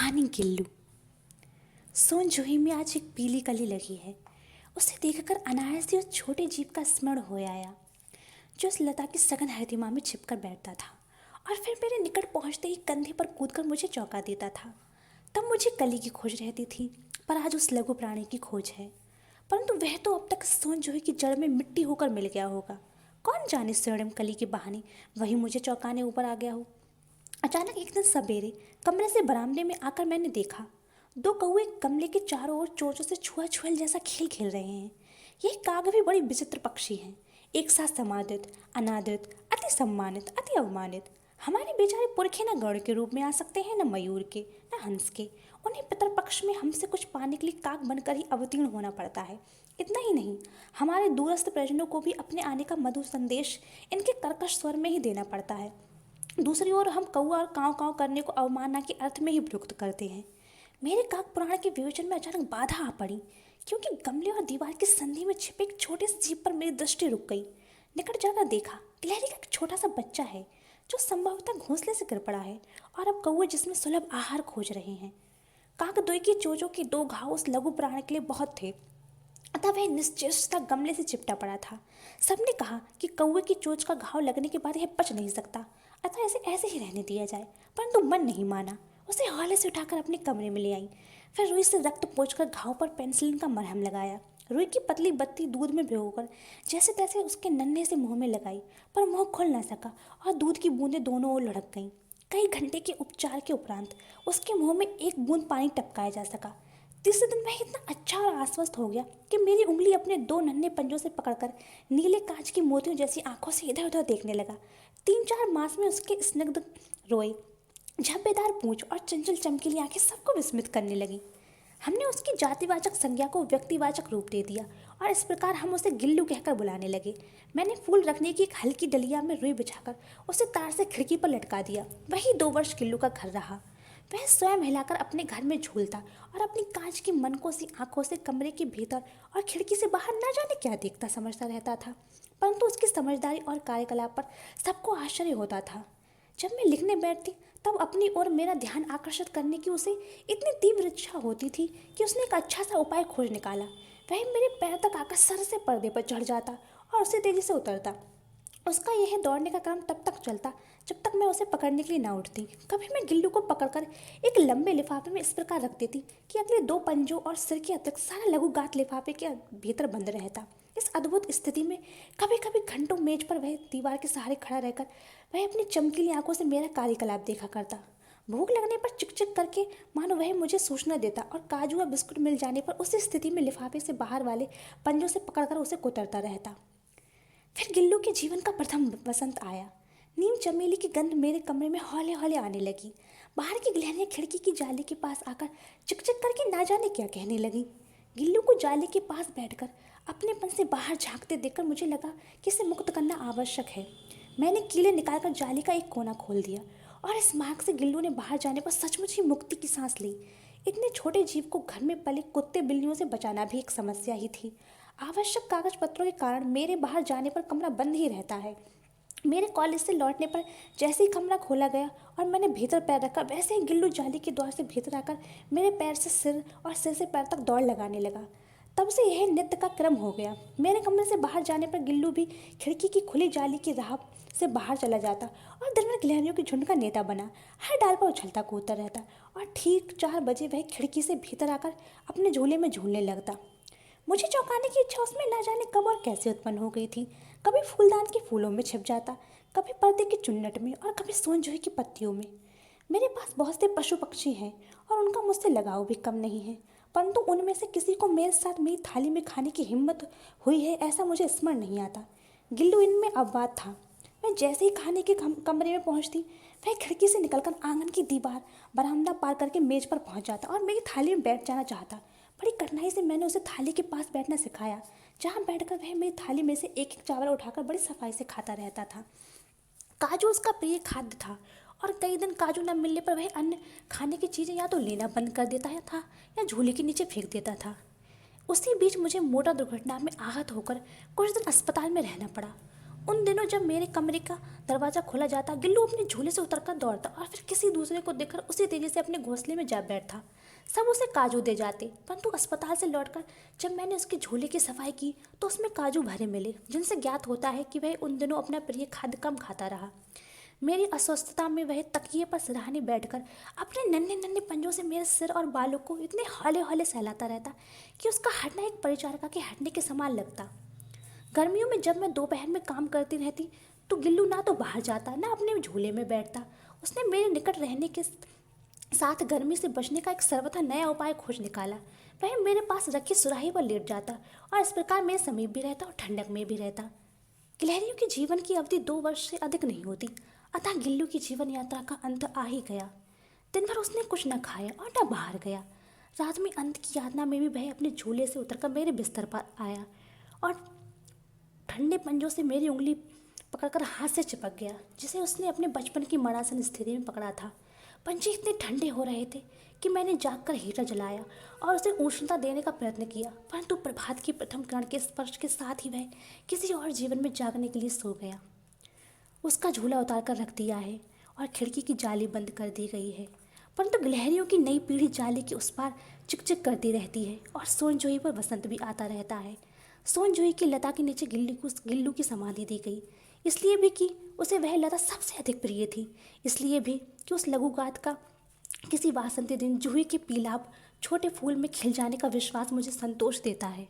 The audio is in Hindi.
कहानी गिल्लू। सोनजोही में आज एक पीली कली लगी है। उसे देखकर अनायास ही उस छोटे जीव का स्मरण हो आया जो उस लता की सघन हरितिमा में छिपकर बैठता था और फिर मेरे निकट पहुंचते ही कंधे पर कूदकर मुझे चौंका देता था। तब मुझे कली की खोज रहती थी, पर आज उस लघु प्राणी की खोज है। परंतु वह तो अब तक सोनजोही की जड़ में मिट्टी होकर मिल गया होगा। कौन जाने स्वर्णिम कली के बहाने वही मुझे चौंकाने ऊपर आ गया हो। अचानक एक दिन सवेरे कमरे से बरामदे में आकर मैंने देखा, दो कौवे कमरे के चारों ओर चोंचों से छुआ छुअल जैसा खेल खेल रहे हैं। ये काग भी बड़ी विचित्र पक्षी हैं, एक साथ समादृत, अनादृत, अति सम्मानित, अति अवमानित। हमारे बेचारे पुरखे न गौड़ के रूप में आ सकते हैं, न मयूर के, न हंस के। उन्हें पितरपक्ष में हमसे कुछ पाने के लिए काग बनकर ही अवतीर्ण होना पड़ता है। इतना ही नहीं, हमारे दूरस्थ परिजनों को भी अपने आने का मधुर संदेश इनके कर्कश स्वर में ही देना पड़ता है। दूसरी ओर हम कौआ और काँव काँव करने को अवमानना के अर्थ में ही प्रयुक्त करते हैं। मेरे काक पुराण के विवेचन में अचानक बाधा आ पड़ी, क्योंकि गमले और दीवार की संधि में छिपे एक छोटे से जीव पर मेरी दृष्टि रुक गई। निकट जाकर देखा, गिलहरी का एक छोटा सा बच्चा है जो संभवतः घोंसले से गिर पड़ा है और अब कौए जिसमें सुलभ आहार खोज रहे हैं। काकद्वय की चोंचों के दो घाव उस लघु प्राण के लिए बहुत थे, अतः वह निश्चेष्टता गमले से चिपटा पड़ा था। सबने कहा कि कौवे की चोंच का घाव लगने के बाद यह बच नहीं सकता, अतः इसे ऐसे ही रहने दिया जाए। परंतु मन नहीं माना, उसे हौले से उठाकर अपने कमरे में ले आई। फिर रुई से रक्त पोंछकर घाव पर पेनिसिलिन का मरहम लगाया। रुई की पतली बत्ती दूध में भिगोकर जैसे तैसे उसके नन्हे से मुंह में लगाई, पर मुंह खुल न सका और दूध की बूंदें दोनों ओर लुढ़क गईं। कई घंटे के उपचार के उपरांत उसके मुंह में एक बूंद पानी टपकाया जा सका। तीसरे दिन वह इतना अच्छा और आश्वस्त हो गया कि मेरी उंगली अपने दो नन्हे पंजों से पकड़कर नीले कांच की मोतियों जैसी आंखों से इधर उधर देखने लगा। 3-4 मास में उसके स्निग्ध रोए, झब्बेदार पूंछ और चंचल चमकीली आंखें सबको विस्मित करने लगी। हमने उसकी जातिवाचक संज्ञा को व्यक्तिवाचक रूप दे दिया और इस प्रकार हम उसे गिल्लू कहकर बुलाने लगे। मैंने फूल रखने की एक हल्की डलिया में रुई बिछाकर उसे तार से खिड़की पर लटका दिया। वही 2 वर्ष गिल्लू का घर रहा। वह स्वयं हिलाकर अपने घर में झूलता और अपनी कांच की मनकों सी आंखों से कमरे के भीतर और खिड़की से बाहर न जाने क्या देखता समझता रहता था। परंतु उसकी समझदारी और कार्यकलाप पर सबको आश्चर्य होता था। जब मैं लिखने बैठती तब अपनी ओर मेरा ध्यान आकर्षित करने की उसे इतनी तीव्र इच्छा होती थी कि उसने एक अच्छा सा उपाय खोज निकाला। वह मेरे पैर तक आकर सर से पर्दे पर चढ़ जाता और उसे तेजी से उतरता। उसका यह दौड़ने का क्रम तब तक चलता जब तक मैं उसे पकड़ने के लिए ना उठती। कभी मैं गिल्लू को पकड़कर एक लंबे लिफाफे में इस प्रकार रख देती कि अगले 2 पंजों और सिर के अतिरिक्त सारा लघु गात लिफाफे के भीतर बंद रहता। इस अद्भुत स्थिति में कभी कभी घंटों मेज पर वह दीवार के सहारे खड़ा रहकर वह अपनी चमकीली आंखों से मेरा कार्यकलाप देखा करता। भूख लगने पर चिक चिक करके मानो वह मुझे सूचना देता और काजू या बिस्कुट मिल जाने पर उसी स्थिति में लिफाफे से बाहर वाले पंजों से पकड़कर उसे कुतरता रहता। फिर गिल्लू के जीवन का प्रथम वसंत आया। नीम चमेली की गंध मेरे कमरे में हौले हौले आने लगी। बाहर की गिलहरियां खिड़की की जाली के पास आकर चिकचिक करके ना जाने क्या कहने लगी। गिल्लू को जाली के पास बैठकर अपनेपन से बाहर झांकते देखकर मुझे लगा कि इसे मुक्त करना आवश्यक है। मैंने कीले निकालकर जाली का एक कोना खोल दिया और इस मार्ग से गिल्लू ने बाहर जाने पर सचमुच ही मुक्ति की सांस ली। इतने छोटे जीव को घर में पले कुत्ते बिल्लियों से बचाना भी एक समस्या ही थी। आवश्यक कागज पत्रों के कारण मेरे बाहर जाने पर कमरा बंद ही रहता है। मेरे कॉलेज से लौटने पर जैसे ही कमरा खोला गया और मैंने भीतर पैर रखा, वैसे ही गिल्लू जाली के द्वार से भीतर आकर मेरे पैर से सिर और सिर से पैर तक दौड़ लगाने लगा। तब से यह नित्य का क्रम हो गया। मेरे कमरे से बाहर जाने पर गिल्लू भी खिड़की की खुली जाली की राह से बाहर चला जाता और दिन भर गिलहरियों के झुंड का नेता बना हर डाल पर उछलता कूदता रहता और ठीक 4 बजे वह खिड़की से भीतर आकर अपने झूले में झूलने लगता। मुझे चौंकाने की इच्छा उसमें ना जाने कब और कैसे उत्पन्न हो गई थी। कभी फूलदान के फूलों में छिप जाता, कभी पर्दे के चुन्नट में और कभी सोनजोई की पत्तियों में। मेरे पास बहुत से पशु पक्षी हैं और उनका मुझसे लगाव भी कम नहीं है, परंतु उनमें से किसी को मेरे साथ मेरी थाली में खाने की हिम्मत हुई है ऐसा मुझे स्मरण नहीं आता। गिल्लू इनमें अपवाद था। मैं जैसे ही खाने के कमरे में पहुंचती, वह खिड़की से निकलकर आंगन की दीवार बरामदा पार करके मेज पर पहुंच जाता और मेरी थाली में बैठ जाना चाहता। बड़ी कठिनाई से मैंने उसे थाली के पास बैठना सिखाया, जहाँ बैठकर वह मेरी थाली में से एक एक चावल उठाकर बड़ी सफाई से खाता रहता था। काजू उसका प्रिय खाद्य था और कई दिन काजू न मिलने पर वह अन्य खाने की चीज़ें या तो लेना बंद कर देता था या झूले के नीचे फेंक देता था। उसी बीच मुझे मोटर दुर्घटना में आहत होकर कुछ दिन अस्पताल में रहना पड़ा। उन दिनों जब मेरे कमरे का दरवाज़ा खोला जाता, गिल्लू अपने झूले से उतरकर दौड़ता और फिर किसी दूसरे को देखकर उसी तेजी से अपने घोंसले में जा बैठता। सब उसे काजू दे जाते, परंतु अस्पताल से लौटकर जब मैंने उसके झूले की सफाई की तो उसमें काजू भरे मिले, जिनसे ज्ञात होता है कि वह उन दिनों अपना प्रिय खाद्य कम खाता रहा। मेरी अस्वस्थता में वह तकिए पर सिरहाने बैठकर अपने नन्हे नन्हे पंजों से मेरे सिर और बालों को इतने हौले हौले सहलाता रहता कि उसका हटना एक परिचारिका के हटने के समान लगता। गर्मियों में जब मैं दोपहर में काम करती रहती तो गिल्लू ना तो बाहर जाता ना अपने झूले में बैठता। उसने मेरे निकट रहने के साथ गर्मी से बचने का एक सर्वथा नया उपाय खोज निकाला। वह मेरे पास रखी सुराही पर लेट जाता और इस प्रकार मेरे समीप भी रहता और ठंडक में भी रहता। गिलहरियों के जीवन की अवधि 2 वर्ष से अधिक नहीं होती, अतः गिल्लू की जीवन यात्रा का अंत आ ही गया। दिन भर उसने कुछ न खाया और न बाहर गया। रात में अंत की यातना में भी वह अपने झूले से उतरकर मेरे बिस्तर पर आया और ठंडे पंजों से मेरी उंगली पकड़कर हाथ से चिपक गया, जिसे उसने अपने बचपन की मरासन स्थिति में पकड़ा था। पंजे इतने ठंडे हो रहे थे कि मैंने जागकर हीटर जलाया और उसे उष्णता देने का प्रयत्न किया, परंतु प्रभात की प्रथम किरण के स्पर्श के साथ ही वह किसी और जीवन में जागने के लिए सो गया। उसका झूला उतार कर रख दिया है और खिड़की की जाली बंद कर दी गई है, परंतु गिलहरियों की नई पीढ़ी जाली के उस पार चिकचिक करती रहती है और सोनजोई पर वसंत भी आता रहता है। सोनजोई की लता के नीचे गिल्लू की समाधि दी गई, इसलिए भी कि उसे वह लता सबसे अधिक प्रिय थी, इसलिए भी कि उस लघुगात का किसी वासंती दिन जूही के पीलाप छोटे फूल में खिल जाने का विश्वास मुझे संतोष देता है।